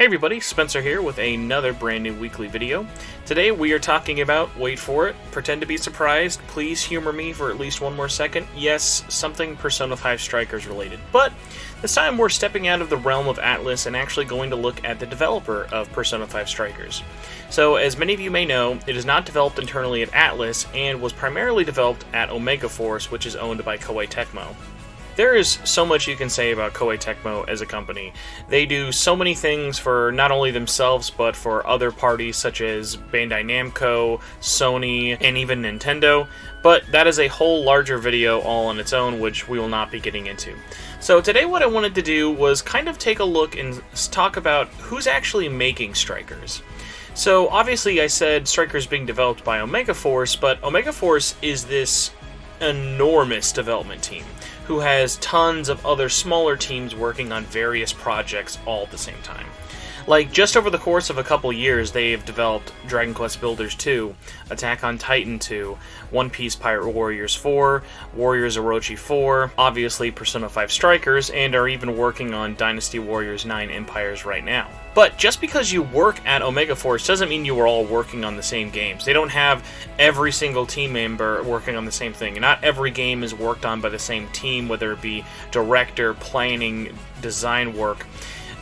everybody, Spencer here with another brand new weekly video. Today we are talking about, wait for it, pretend to be surprised, please humor me for at least one more second, yes, something Persona 5 Strikers related. But this time we're stepping out of the realm of Atlus and actually going to look at the developer of Persona 5 Strikers. So as many of you may know, it is not developed internally at Atlus and was primarily developed at Omega Force, which is owned by Koei Tecmo. There is so much you can say about Koei Tecmo as a company. They do so many things for not only themselves, but for other parties such as Bandai Namco, Sony, and even Nintendo, but that is a whole larger video all on its own, which we will not be getting into. So today what I wanted to do was kind of take a look and talk about who's actually making Strikers. So obviously I said Strikers being developed by Omega Force, but Omega Force is this enormous development team who has tons of other smaller teams working on various projects all at the same time. Like, just over the course of a couple years, they've developed Dragon Quest Builders 2, Attack on Titan 2, One Piece Pirate Warriors 4, Warriors Orochi 4, obviously Persona 5 Strikers, and are even working on Dynasty Warriors 9 Empires right now. But just because you work at Omega Force doesn't mean you are all working on the same games. They don't have every single team member working on the same thing. And not every game is worked on by the same team, whether it be director, planning, design work.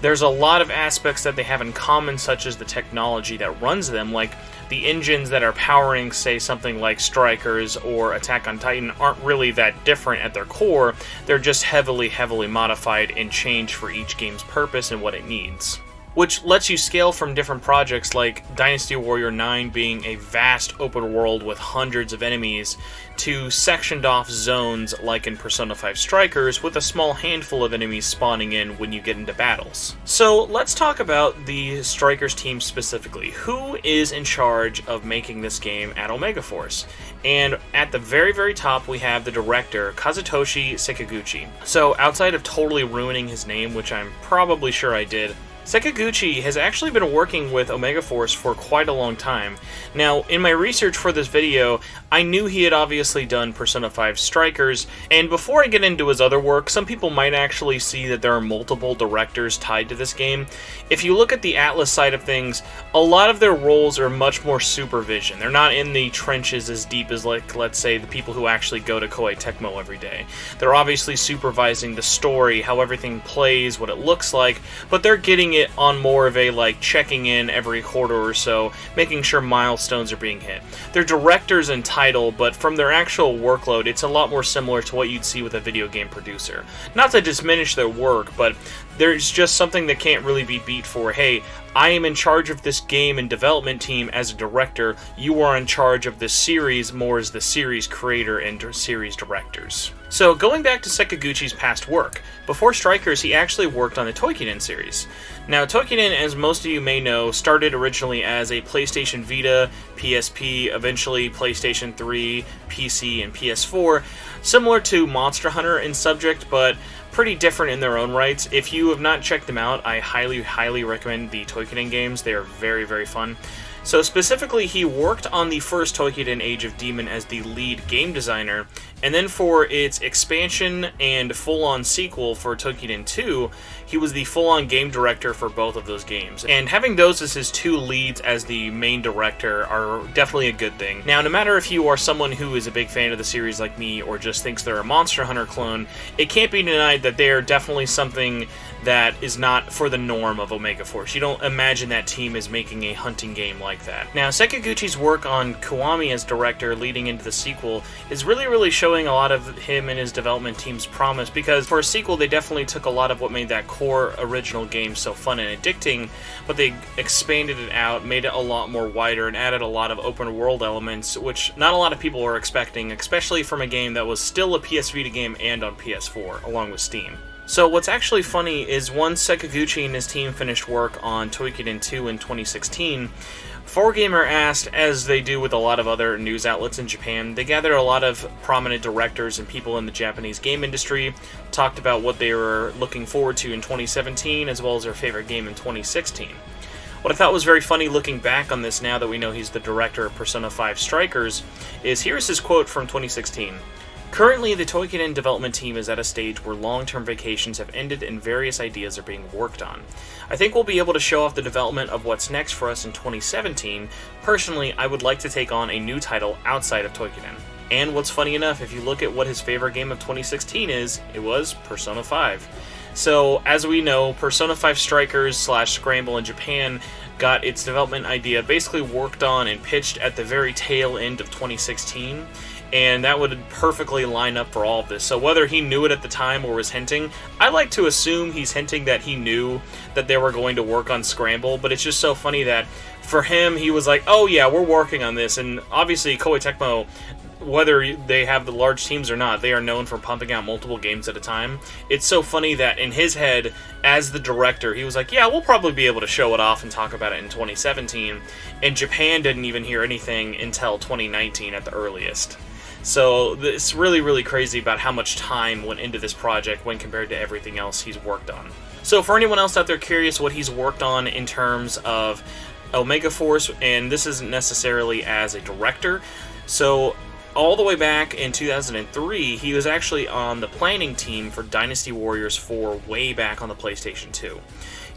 There's a lot of aspects that they have in common, such as the technology that runs them, like the engines that are powering, say, something like Strikers or Attack on Titan aren't really that different at their core. They're just heavily modified and changed for each game's purpose and what it needs. Which lets you scale from different projects like Dynasty Warrior 9 being a vast open world with hundreds of enemies, to sectioned off zones like in Persona 5 Strikers with a small handful of enemies spawning in when you get into battles. So let's talk about the Strikers team specifically. Who is in charge of making this game at Omega Force? And at the very top we have the director, Kazutoshi Sekiguchi. So outside of totally ruining his name, which I'm probably sure I did, Sekiguchi has actually been working with Omega Force for quite a long time. Now, in my research for this video, I knew he had obviously done Persona 5 Strikers, and before I get into his other work, some people might actually see that there are multiple directors tied to this game. If you look at the Atlus side of things, a lot of their roles are much more supervision. They're not in the trenches as deep as, like, let's say, the people who actually go to Koei Tecmo every day. They're obviously supervising the story, how everything plays, what it looks like, but they're getting it on more of a, like, checking in every quarter or so, making sure milestones are being hit. They're directors in title, but from their actual workload, it's a lot more similar to what you'd see with a video game producer. Not to diminish their work, but there's just something that can't really be beat for, hey, I am in charge of this game and development team as a director, you are in charge of this series more as the series creator and series directors. So going back to Sekiguchi's past work, before Strikers he actually worked on the Toukiden series. Now Toukiden, as most of you may know, started originally as a PlayStation Vita, PSP, eventually PlayStation 3, PC, and PS4, similar to Monster Hunter in subject, but pretty different in their own rights. If you have not checked them out, I highly recommend the Toukiden games. They are very fun. So specifically, he worked on the first Toukiden Age of Demon as the lead game designer, and then for its expansion and full-on sequel for Toukiden 2, he was the full-on game director for both of those games. And having those as his two leads as the main director are definitely a good thing. Now, no matter if you are someone who is a big fan of the series like me, or just thinks they're a Monster Hunter clone, it can't be denied that they are definitely something that is not for the norm of Omega Force. You don't imagine that team is making a hunting game like that. Now, Sekiguchi's work on Kiwami as director leading into the sequel is really showing a lot of him and his development team's promise, because for a sequel they definitely took a lot of what made that core original game so fun and addicting, but they expanded it out, made it a lot more wider, and added a lot of open world elements, which not a lot of people were expecting, especially from a game that was still a PS Vita game and on PS4, along with Steam. So what's actually funny is once Sekiguchi and his team finished work on Toukiden 2 in 2016, 4Gamer asked, as they do with a lot of other news outlets in Japan, they gathered a lot of prominent directors and people in the Japanese game industry, talked about what they were looking forward to in 2017, as well as their favorite game in 2016. What I thought was very funny looking back on this now that we know he's the director of Persona 5 Strikers is here's his quote from 2016. Currently, the Toykiden development team is at a stage where long-term vacations have ended and various ideas are being worked on. I think we'll be able to show off the development of what's next for us in 2017. Personally, I would like to take on a new title outside of Toykiden. And what's funny enough, if you look at what his favorite game of 2016 is, it was Persona 5. So, as we know, Persona 5 Strikers / Scramble in Japan got its development idea basically worked on and pitched at the very tail end of 2016, and that would perfectly line up for all of this. So whether he knew it at the time or was hinting, I like to assume he's hinting that he knew that they were going to work on Scramble, but it's just so funny that for him, he was like, oh yeah, we're working on this, and obviously Koei Tecmo, whether they have the large teams or not, they are known for pumping out multiple games at a time. It's so funny that in his head, as the director, he was like, yeah, we'll probably be able to show it off and talk about it in 2017, and Japan didn't even hear anything until 2019 at the earliest. So it's really, really crazy about how much time went into this project when compared to everything else he's worked on. So for anyone else out there curious what he's worked on in terms of Omega Force, and this isn't necessarily as a director, so all the way back in 2003, he was actually on the planning team for Dynasty Warriors 4 way back on the PlayStation 2.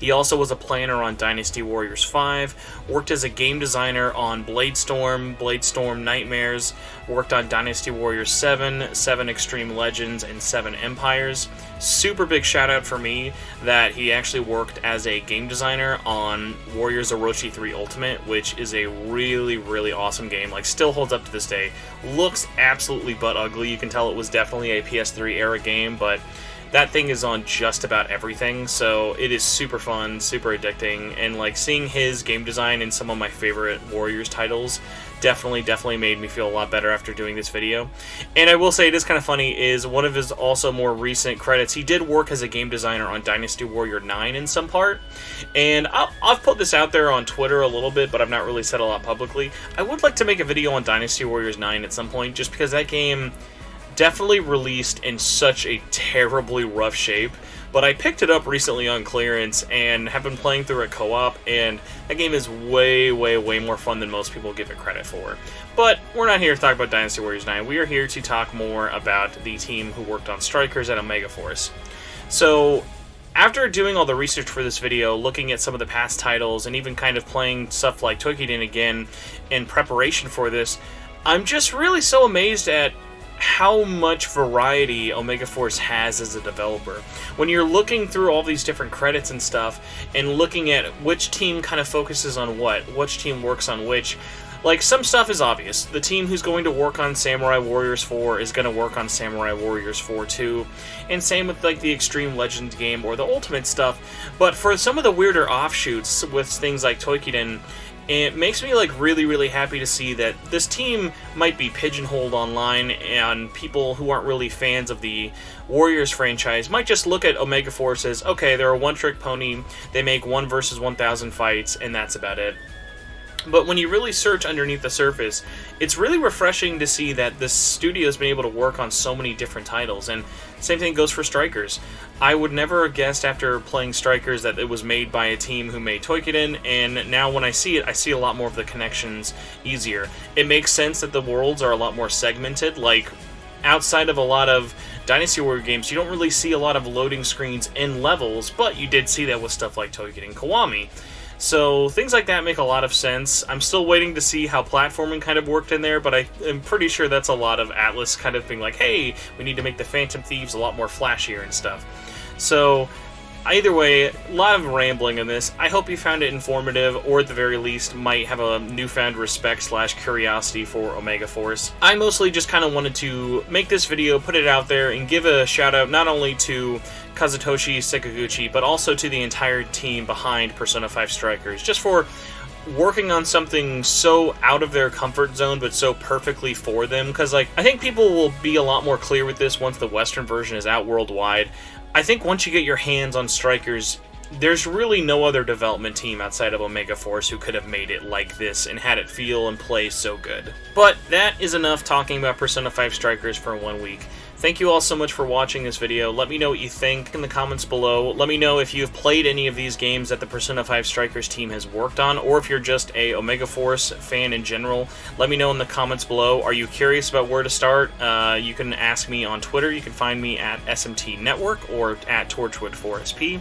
He also was a planner on Dynasty Warriors 5, worked as a game designer on Bladestorm Nightmares, worked on Dynasty Warriors 7, 7 Extreme Legends, and 7 Empires. Super big shout out for me that he actually worked as a game designer on Warriors Orochi 3 Ultimate, which is a really, really awesome game. Like, still holds up to this day. Looks absolutely butt ugly. You can tell it was definitely a PS3 era game, but that thing is on just about everything, so it is super fun, super addicting, and like seeing his game design in some of my favorite Warriors titles definitely made me feel a lot better after doing this video. And I will say it is kind of funny, is one of his also more recent credits, he did work as a game designer on Dynasty Warrior 9 in some part, and I've put this out there on Twitter a little bit, but I've not really said a lot publicly. I would like to make a video on Dynasty Warriors 9 at some point, just because that game definitely released in such a terribly rough shape, but I picked it up recently on clearance and have been playing through it co-op, and that game is way more fun than most people give it credit for. But we're not here to talk about Dynasty Warriors 9, we are here to talk more about the team who worked on Strikers at Omega Force. So, after doing all the research for this video, looking at some of the past titles, and even kind of playing stuff like Toykiden again in preparation for this, I'm just really so amazed at how much variety Omega Force has as a developer. When you're looking through all these different credits and stuff, and looking at which team kind of focuses on what, which team works on which, like, some stuff is obvious. The team who's going to work on Samurai Warriors 4 is going to work on Samurai Warriors 4 too, and same with like the Extreme Legends game or the Ultimate stuff. But for some of the weirder offshoots with things like Toykiden, it makes me like really happy to see that this team might be pigeonholed online, and people who aren't really fans of the Warriors franchise might just look at Omega Force as, okay, they're a one-trick pony, they make 1 versus 1,000 fights, and that's about it. But when you really search underneath the surface, it's really refreshing to see that this studio has been able to work on so many different titles, and same thing goes for Strikers. I would never have guessed after playing Strikers that it was made by a team who made Toykiden, and now when I see it, I see a lot more of the connections easier. It makes sense that the worlds are a lot more segmented, like outside of a lot of Dynasty Warrior games, you don't really see a lot of loading screens in levels, but you did see that with stuff like Toykiden and Kiwami. So things like that make a lot of sense. I'm still waiting to see how platforming kind of worked in there, but I am pretty sure that's a lot of Atlas kind of being like, hey, we need to make the Phantom Thieves a lot more flashier and stuff. So either way, a lot of rambling in this. I hope you found it informative, or at the very least might have a newfound respect / curiosity for Omega Force. I mostly just kind of wanted to make this video, put it out there, and give a shout out not only to Kazutoshi Sakaguchi, but also to the entire team behind Persona 5 Strikers, just for working on something so out of their comfort zone, but so perfectly for them, because like, I think people will be a lot more clear with this once the Western version is out worldwide. I think once you get your hands on Strikers, there's really no other development team outside of Omega Force who could have made it like this and had it feel and play so good. But that is enough talking about Persona 5 Strikers for 1 week. Thank you all so much for watching this video. Let me know what you think in the comments below. Let me know if you've played any of these games that the Persona 5 Strikers team has worked on, or if you're just a Omega Force fan in general. Let me know in the comments below. Are you curious about where to start? You can ask me on Twitter. You can find me at SMT Network or at Torchwood4SP.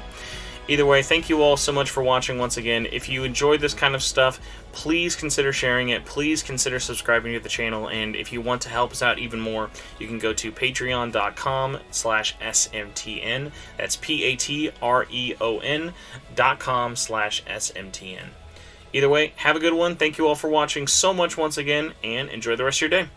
Either way, thank you all so much for watching once again. If you enjoyed this kind of stuff, please consider sharing it. Please consider subscribing to the channel. And if you want to help us out even more, you can go to patreon.com/SMTN. That's patreon.com/SMTN. Either way, have a good one. Thank you all for watching so much once again, and enjoy the rest of your day.